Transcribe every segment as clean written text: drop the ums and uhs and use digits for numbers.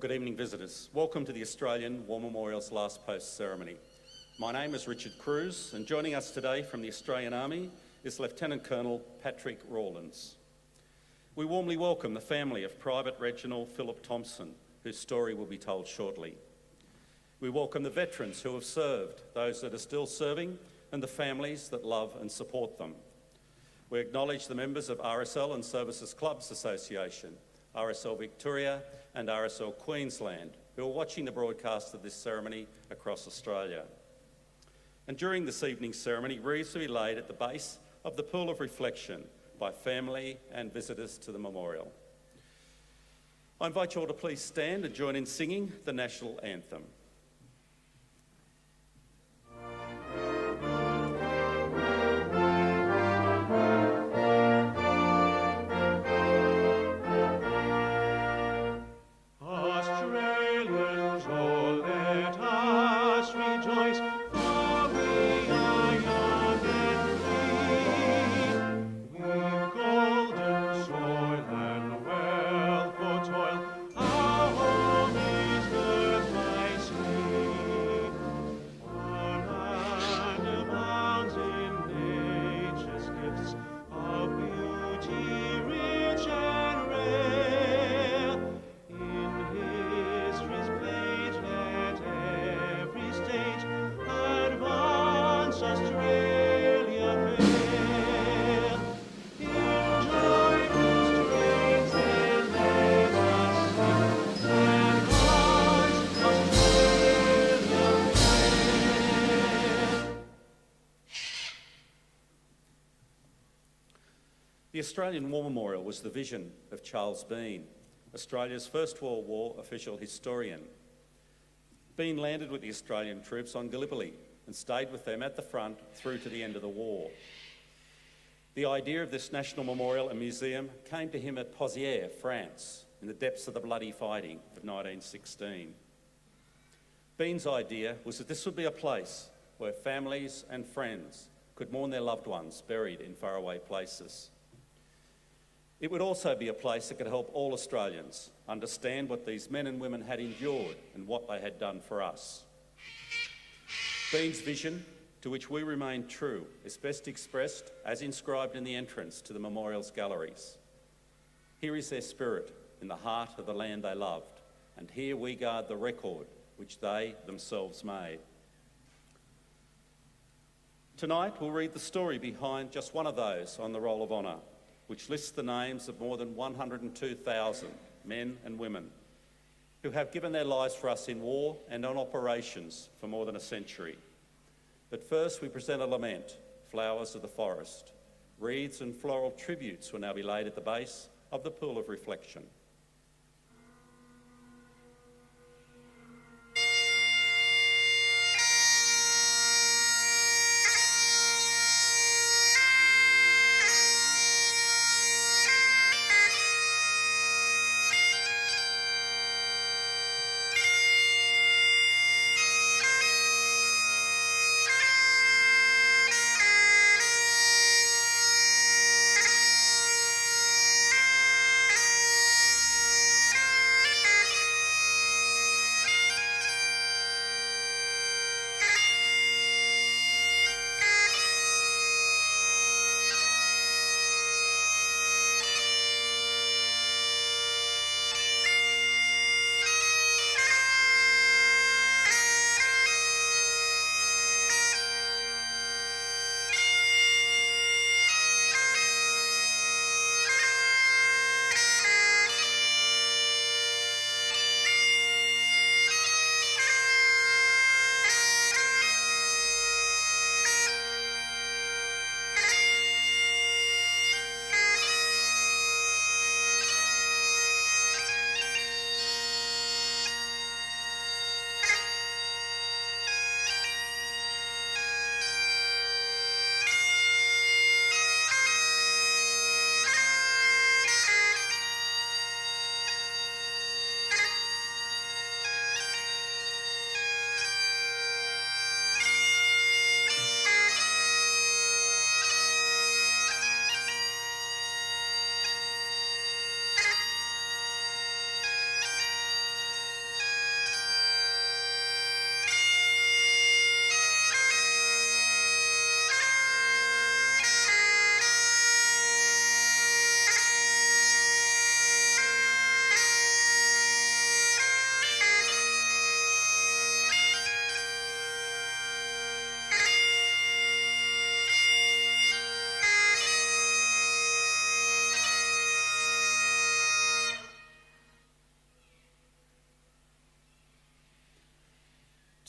Good evening, visitors. Welcome to the Australian War Memorial's Last Post ceremony. My name is Richard Cruz, and joining us today from the Australian Army is Lieutenant Colonel Patrick Rawlins. We warmly welcome the family of Private Reginald Philip Thompson, whose story will be told shortly. We welcome the veterans who have served, those that are still serving, and the families that love and support them. We acknowledge the members of RSL and Services Clubs Association, RSL Victoria and RSL Queensland, who are watching the broadcast of this ceremony across Australia. And during this evening's ceremony, wreaths will be laid at the base of the Pool of Reflection by family and visitors to the memorial. I invite you all to please stand and join in singing the National Anthem. The Australian War Memorial was the vision of Charles Bean, Australia's First World War official historian. Bean landed with the Australian troops on Gallipoli and stayed with them at the front through to the end of the war. The idea of this national memorial and museum came to him at Pozières, France, in the depths of the bloody fighting of 1916. Bean's idea was that this would be a place where families and friends could mourn their loved ones buried in faraway places. It would also be a place that could help all Australians understand what these men and women had endured and what they had done for us. Bean's vision, to which we remain true, is best expressed as inscribed in the entrance to the memorial's galleries. Here is their spirit in the heart of the land they loved, and here we guard the record which they themselves made. Tonight we'll read the story behind just one of those on the Roll of Honour, which lists the names of more than 102,000 men and women who have given their lives for us in war and on operations for more than a century. But first we present a lament, Flowers of the Forest. Wreaths and floral tributes will now be laid at the base of the Pool of Reflection.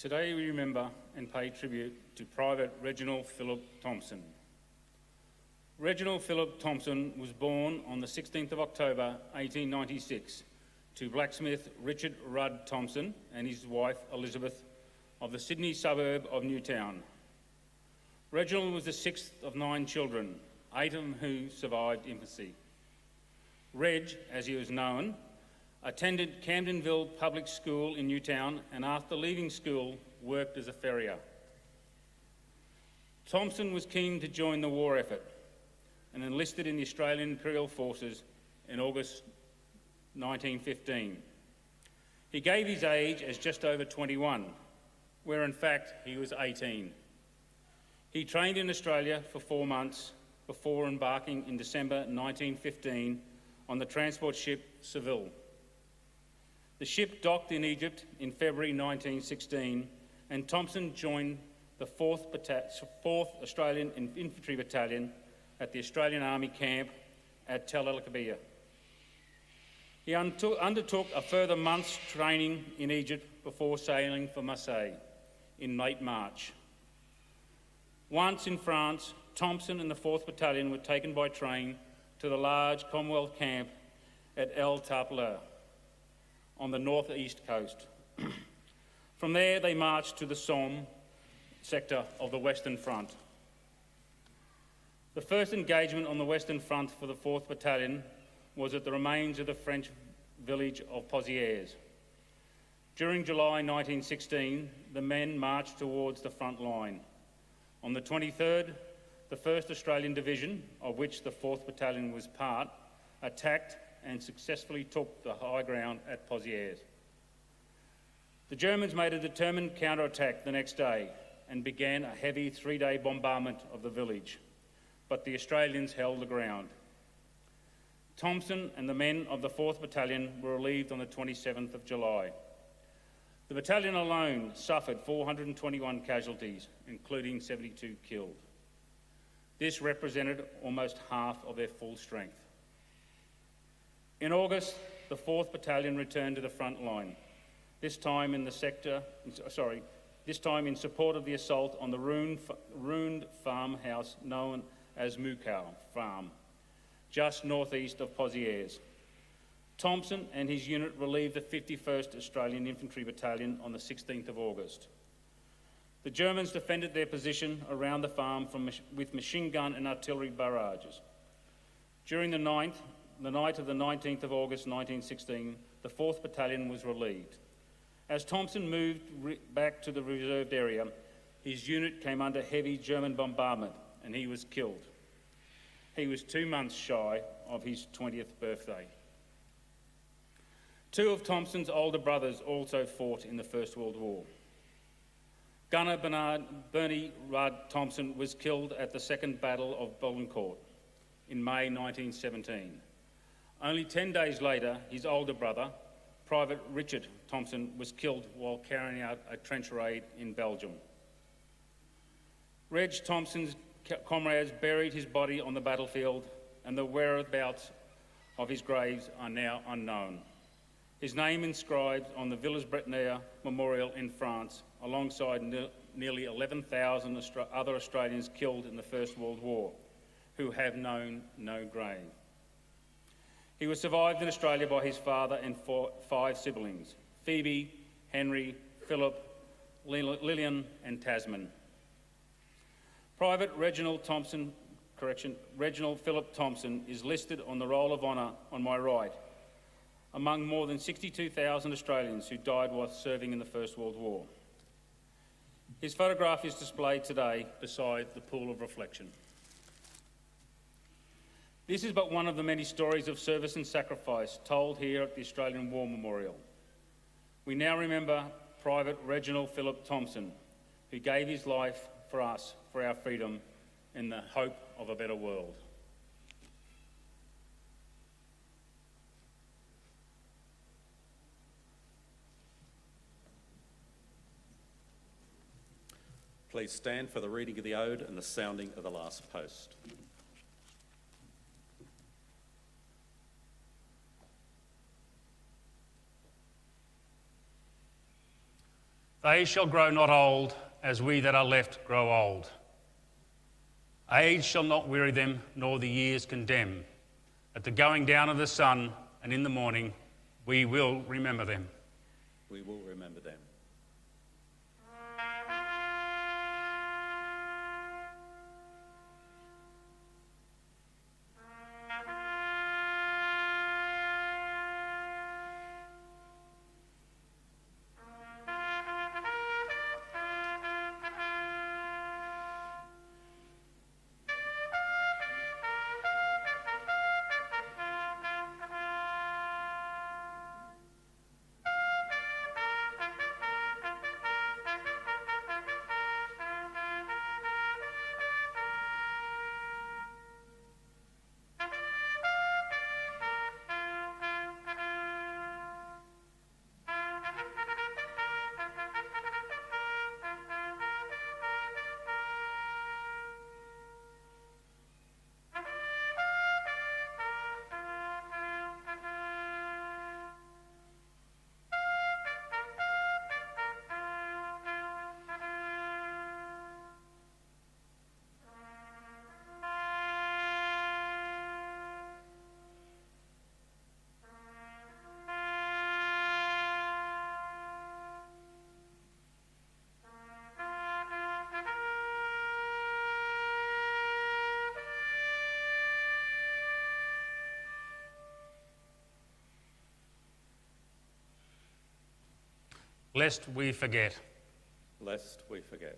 Today we remember and pay tribute to Private Reginald Philip Thompson. Reginald Philip Thompson was born on the 16th of October 1896 to blacksmith Richard Rudd Thompson and his wife Elizabeth of the Sydney suburb of Newtown. Reginald was the sixth of 9 children, 8 of whom survived infancy. Reg, as he was known, attended Camdenville Public School in Newtown and after leaving school worked as a farrier. Thompson was keen to join the war effort and enlisted in the Australian Imperial Forces in August 1915. He gave his age as just over 21, where in fact he was 18. He trained in Australia for 4 months before embarking in December 1915 on the transport ship Seville. The ship docked in Egypt in February 1916 and Thompson joined the 4th Australian Infantry Battalion at the Australian Army camp at Tel El-Kabir. He undertook a further month's training in Egypt before sailing for Marseille in late March. Once in France, Thompson and the 4th Battalion were taken by train to the large Commonwealth camp at El Tarpeler on the northeast coast. From there, they marched to the Somme sector of the Western Front. The first engagement on the Western Front for the 4th Battalion was at the remains of the French village of Pozières. During July 1916, the men marched towards the front line. On the 23rd, the 1st Australian Division, of which the 4th Battalion was part, attacked and successfully took the high ground at Pozières. The Germans made a determined counterattack the next day and began a heavy 3-day bombardment of the village, but the Australians held the ground. Thompson and the men of the 4th Battalion were relieved on the 27th of July. The battalion alone suffered 421 casualties, including 72 killed. This represented almost half of their full strength. In August, the 4th Battalion returned to the front line, this time in support of the assault on the ruined farmhouse known as Mukau Farm, just northeast of Pozières. Thompson and his unit relieved the 51st Australian Infantry Battalion on the 16th of August. The Germans defended their position around the farm with machine gun and artillery barrages. During the night of the 19th of August 1916, the 4th Battalion was relieved. As Thompson moved back to the reserved area, his unit came under heavy German bombardment and he was killed. He was 2 months shy of his 20th birthday. 2 of Thompson's older brothers also fought in the First World War. Gunner Bernie Rudd Thompson was killed at the Second Battle of Bullecourt in May 1917. Only 10 days later, his older brother, Private Richard Thompson, was killed while carrying out a trench raid in Belgium. Reg Thompson's comrades buried his body on the battlefield and the whereabouts of his graves are now unknown. His name inscribed on the Villers-Bretonneux Memorial in France, alongside nearly 11,000 other Australians killed in the First World War, who have known no grave. He was survived in Australia by his father and 5 siblings, Phoebe, Henry, Philip, Lillian and Tasman. Private Reginald Philip Thompson is listed on the Roll of Honour on my right, among more than 62,000 Australians who died while serving in the First World War. His photograph is displayed today beside the pool of reflection. This is but one of the many stories of service and sacrifice told here at the Australian War Memorial. We now remember Private Reginald Philip Thompson, who gave his life for us, for our freedom, in the hope of a better world. Please stand for the reading of the ode and the sounding of the last post. They shall grow not old, as we that are left grow old. Age shall not weary them, nor the years condemn. At the going down of the sun and in the morning, we will remember them. We will remember them. Lest we forget. Lest we forget.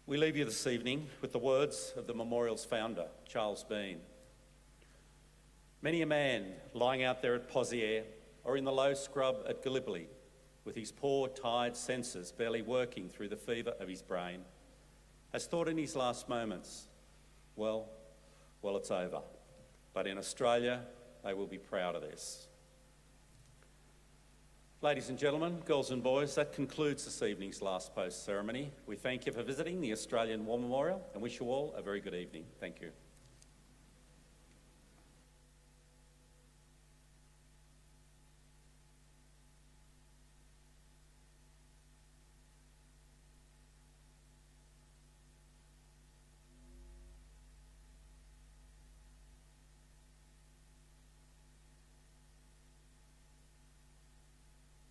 We leave you this evening with the words of the memorial's founder, Charles Bean. Many a man lying out there at Pozières or in the low scrub at Gallipoli, with his poor, tired senses barely working through the fever of his brain, has thought in his last moments, well, it's over. But in Australia, they will be proud of this. Ladies and gentlemen, girls and boys, that concludes this evening's last post ceremony. We thank you for visiting the Australian War Memorial and wish you all a very good evening. Thank you.